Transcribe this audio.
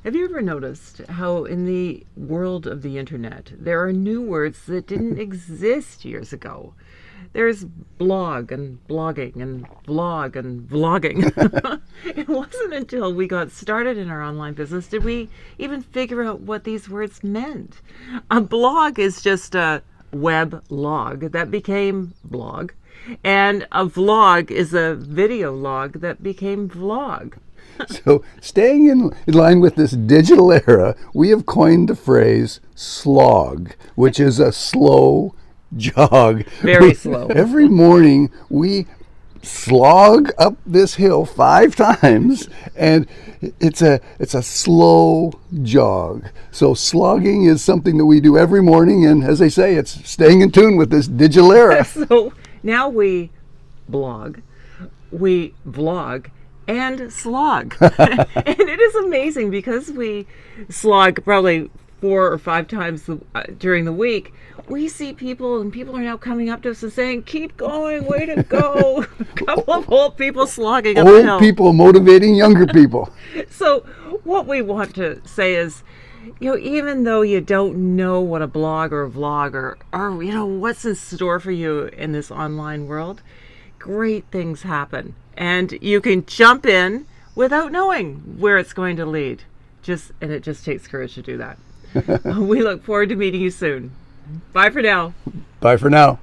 Have you ever noticed how in the world of the internet there are new words that didn't exist years ago? There's blog and blogging and vlog and vlogging. It wasn't until we got started in our online business did we even figure out what these words meant. A blog is just a web log that became blog, and a vlog is a video log that became vlog. So, staying in line with this digital era, we have coined the phrase slog, which is a slow jog. Very slow. Every morning, we slog up this hill 5 times, and it's a slow jog. So, slogging is something that we do every morning, and as I say, it's staying in tune with this digital era. So, now we blog, we vlog, and slog. And it is amazing because we slog probably 4 or 5 times during the week. We see people, and people are now coming up to us and saying, "Keep going, way to go." A couple of old people slogging up the hill. Old people motivating younger people. So what we want to say is, even though you don't know what a blog or a vlog or what's in store for you in this online world, great things happen. And you can jump in without knowing where it's going to lead. And it just takes courage to do that. We look forward to meeting you soon. Bye for now. Bye for now.